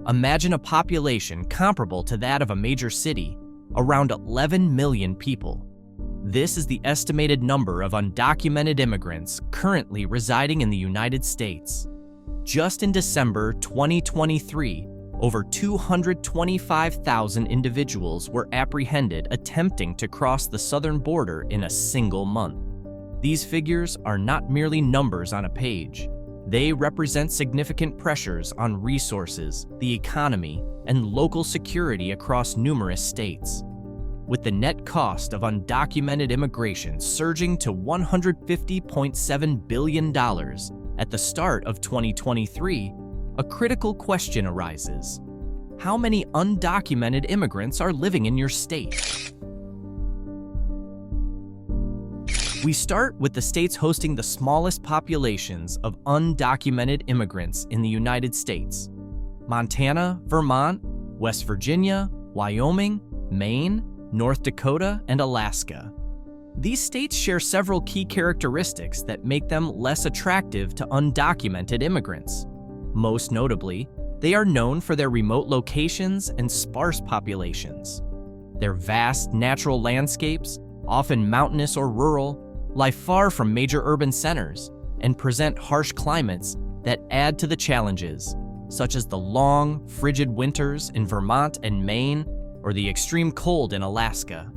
Imagine a population comparable to that of a major city, around 11 million people. This is the estimated number of undocumented immigrants currently residing in the United States. Just in December 2023, over 225,000 individuals were apprehended attempting to cross the southern border in a single month. These figures are not merely numbers on a page. They represent significant pressures on resources, the economy, and local security across numerous states. With the net cost of undocumented immigration surging to $150.7 billion at the start of 2023, a critical question arises. How many undocumented immigrants are living in your state? We start with the states hosting the smallest populations of undocumented immigrants in the United States: Montana, Vermont, West Virginia, Wyoming, Maine, North Dakota, and Alaska. These states share several key characteristics that make them less attractive to undocumented immigrants. Most notably, they are known for their remote locations and sparse populations. Their vast natural landscapes, often mountainous or rural, lie far from major urban centers and present harsh climates that add to the challenges, such as the long, frigid winters in Vermont and Maine, or the extreme cold in Alaska.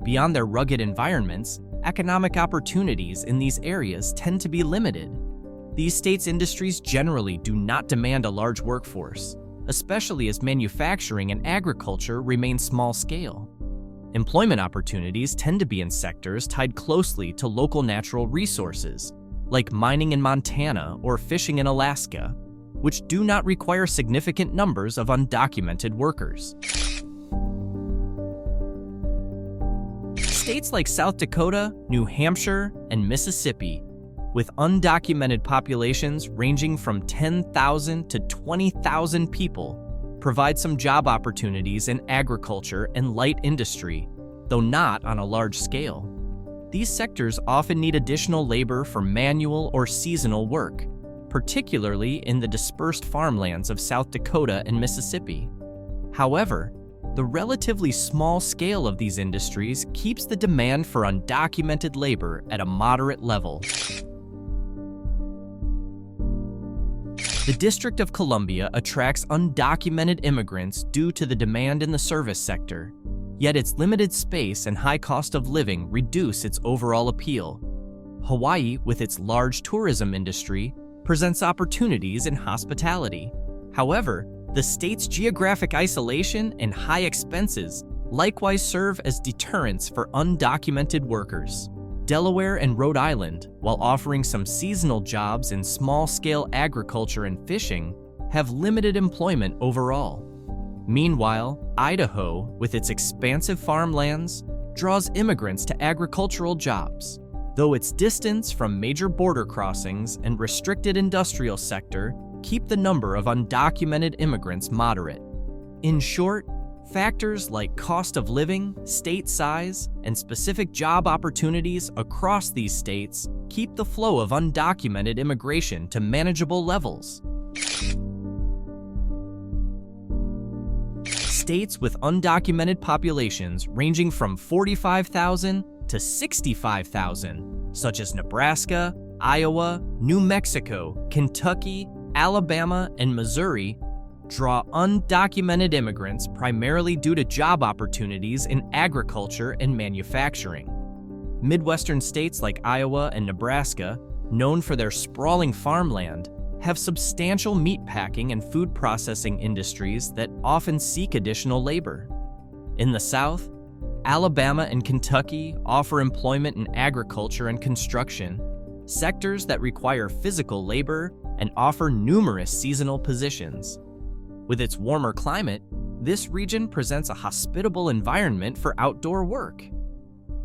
Beyond their rugged environments, economic opportunities in these areas tend to be limited. These states' industries generally do not demand a large workforce, especially as manufacturing and agriculture remain small-scale. Employment opportunities tend to be in sectors tied closely to local natural resources, like mining in Montana or fishing in Alaska, which do not require significant numbers of undocumented workers. States like South Dakota, New Hampshire, and Mississippi, with undocumented populations ranging from 10,000 to 20,000 people, provide some job opportunities in agriculture and light industry, though not on a large scale. These sectors often need additional labor for manual or seasonal work, particularly in the dispersed farmlands of South Dakota and Mississippi. However, the relatively small scale of these industries keeps the demand for undocumented labor at a moderate level. The District of Columbia attracts undocumented immigrants due to the demand in the service sector, yet its limited space and high cost of living reduce its overall appeal. Hawaii, with its large tourism industry, presents opportunities in hospitality. However, the state's geographic isolation and high expenses likewise serve as deterrents for undocumented workers. Delaware and Rhode Island, while offering some seasonal jobs in small-scale agriculture and fishing, have limited employment overall. Meanwhile, Idaho, with its expansive farmlands, draws immigrants to agricultural jobs, though its distance from major border crossings and restricted industrial sector keep the number of undocumented immigrants moderate. In short, factors like cost of living, state size, and specific job opportunities across these states keep the flow of undocumented immigration to manageable levels. States with undocumented populations ranging from 45,000 to 65,000, such as Nebraska, Iowa, New Mexico, Kentucky, Alabama, and Missouri, draw undocumented immigrants primarily due to job opportunities in agriculture and manufacturing. Midwestern states like Iowa and Nebraska, known for their sprawling farmland, have substantial meatpacking and food processing industries that often seek additional labor. In the South, Alabama and Kentucky offer employment in agriculture and construction, sectors that require physical labor and offer numerous seasonal positions. With its warmer climate, this region presents a hospitable environment for outdoor work.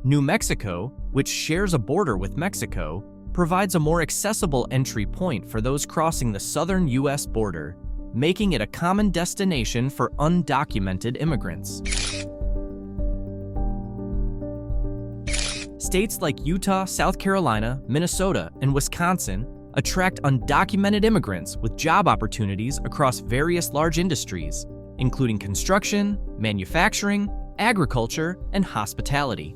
New Mexico, which shares a border with Mexico, provides a more accessible entry point for those crossing the southern U.S. border, making it a common destination for undocumented immigrants. States like Utah, South Carolina, Minnesota, and Wisconsin attract undocumented immigrants with job opportunities across various large industries, including construction, manufacturing, agriculture, and hospitality.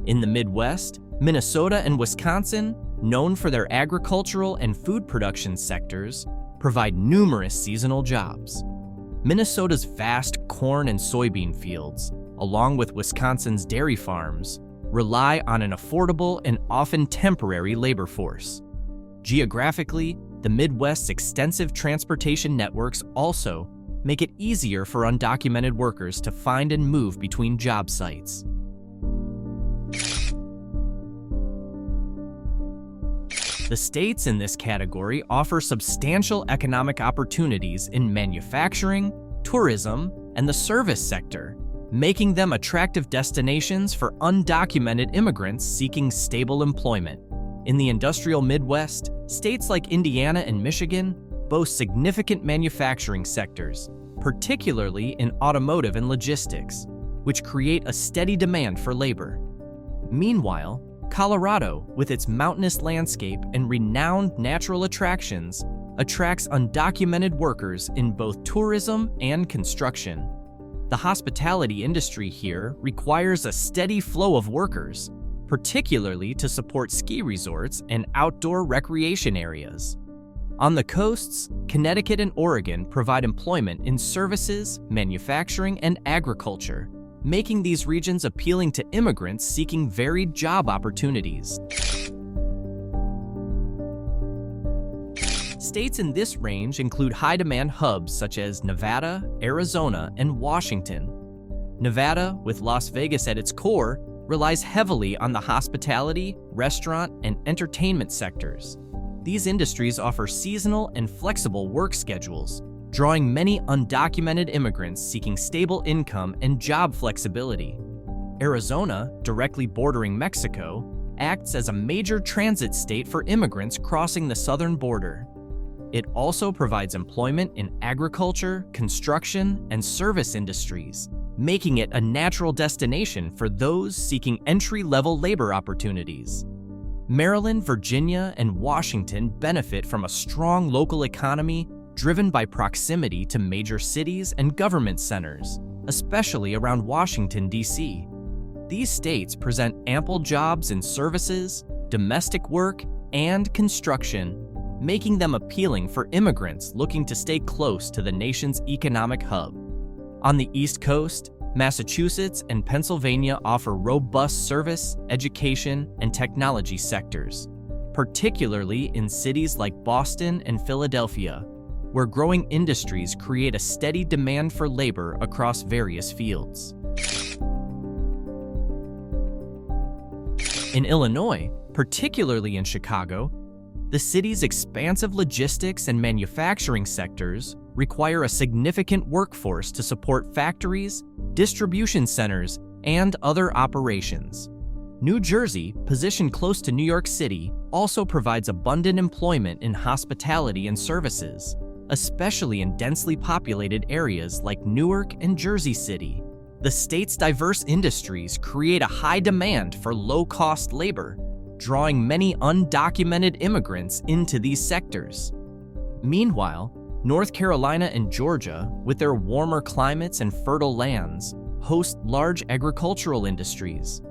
In the Midwest, Minnesota and Wisconsin, known for their agricultural and food production sectors, provide numerous seasonal jobs. Minnesota's vast corn and soybean fields, along with Wisconsin's dairy farms, rely on an affordable and often temporary labor force. Geographically, the Midwest's extensive transportation networks also make it easier for undocumented workers to find and move between job sites. The states in this category offer substantial economic opportunities in manufacturing, tourism, and the service sector, making them attractive destinations for undocumented immigrants seeking stable employment. In the industrial Midwest, states like Indiana and Michigan boast significant manufacturing sectors, particularly in automotive and logistics, which create a steady demand for labor. Meanwhile, Colorado, with its mountainous landscape and renowned natural attractions, attracts undocumented workers in both tourism and construction. The hospitality industry here requires a steady flow of workers, particularly to support ski resorts and outdoor recreation areas. On the coasts, Connecticut and Oregon provide employment in services, manufacturing, and agriculture, making these regions appealing to immigrants seeking varied job opportunities. States in this range include high-demand hubs such as Nevada, Arizona, and Washington. Nevada, with Las Vegas at its core, relies heavily on the hospitality, restaurant, and entertainment sectors. These industries offer seasonal and flexible work schedules, drawing many undocumented immigrants seeking stable income and job flexibility. Arizona, directly bordering Mexico, acts as a major transit state for immigrants crossing the southern border. It also provides employment in agriculture, construction, and service industries, making it a natural destination for those seeking entry-level labor opportunities. Maryland, Virginia, and Washington benefit from a strong local economy driven by proximity to major cities and government centers, especially around Washington, D.C. These states present ample jobs in services, domestic work, and construction, making them appealing for immigrants looking to stay close to the nation's economic hub. On the East Coast, Massachusetts and Pennsylvania offer robust service, education, and technology sectors, particularly in cities like Boston and Philadelphia, where growing industries create a steady demand for labor across various fields. In Illinois, particularly in Chicago, the city's expansive logistics and manufacturing sectors require a significant workforce to support factories, distribution centers, and other operations. New Jersey, positioned close to New York City, also provides abundant employment in hospitality and services, especially in densely populated areas like Newark and Jersey City. The state's diverse industries create a high demand for low-cost labor, drawing many undocumented immigrants into these sectors. Meanwhile, North Carolina and Georgia, with their warmer climates and fertile lands, host large agricultural industries.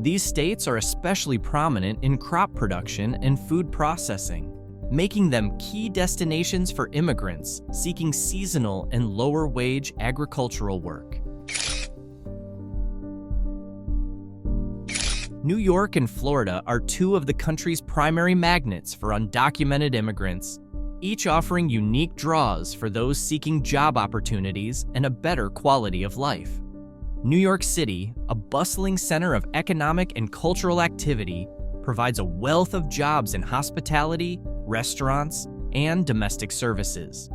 These states are especially prominent in crop production and food processing, making them key destinations for immigrants seeking seasonal and lower-wage agricultural work. New York and Florida are two of the country's primary magnets for undocumented immigrants, each offering unique draws for those seeking job opportunities and a better quality of life. New York City, a bustling center of economic and cultural activity, provides a wealth of jobs in hospitality, restaurants, and domestic services.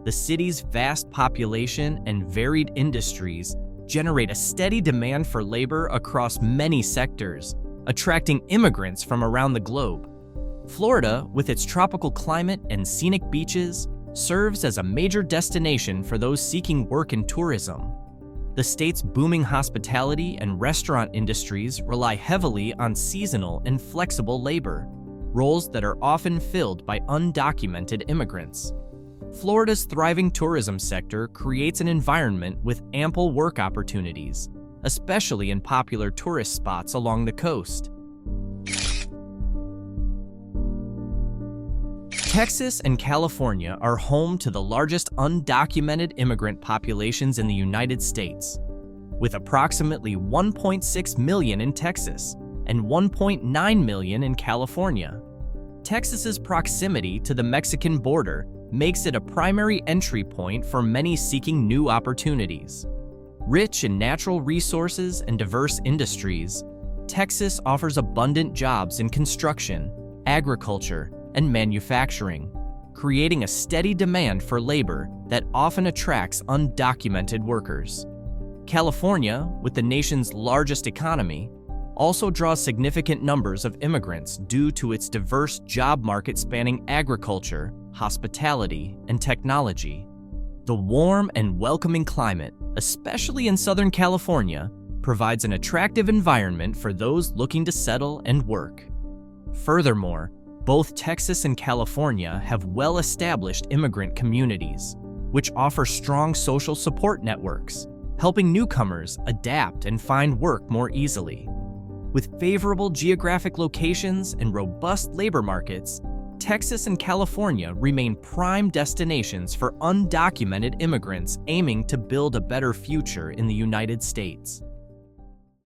The city's vast population and varied industries generate a steady demand for labor across many sectors, attracting immigrants from around the globe. Florida, with its tropical climate and scenic beaches, serves as a major destination for those seeking work in tourism. The state's booming hospitality and restaurant industries rely heavily on seasonal and flexible labor, roles that are often filled by undocumented immigrants. Florida's thriving tourism sector creates an environment with ample work opportunities, especially in popular tourist spots along the coast. Texas and California are home to the largest undocumented immigrant populations in the United States, with approximately 1.6 million in Texas and 1.9 million in California. Texas's proximity to the Mexican border makes it a primary entry point for many seeking new opportunities. Rich in natural resources and diverse industries, Texas offers abundant jobs in construction, agriculture, and manufacturing, creating a steady demand for labor that often attracts undocumented workers. California, with the nation's largest economy, also draws significant numbers of immigrants due to its diverse job market spanning agriculture, hospitality, and technology. The warm and welcoming climate, especially in Southern California, provides an attractive environment for those looking to settle and work. Furthermore, both Texas and California have well-established immigrant communities, which offer strong social support networks, helping newcomers adapt and find work more easily. With favorable geographic locations and robust labor markets, Texas and California remain prime destinations for undocumented immigrants aiming to build a better future in the United States.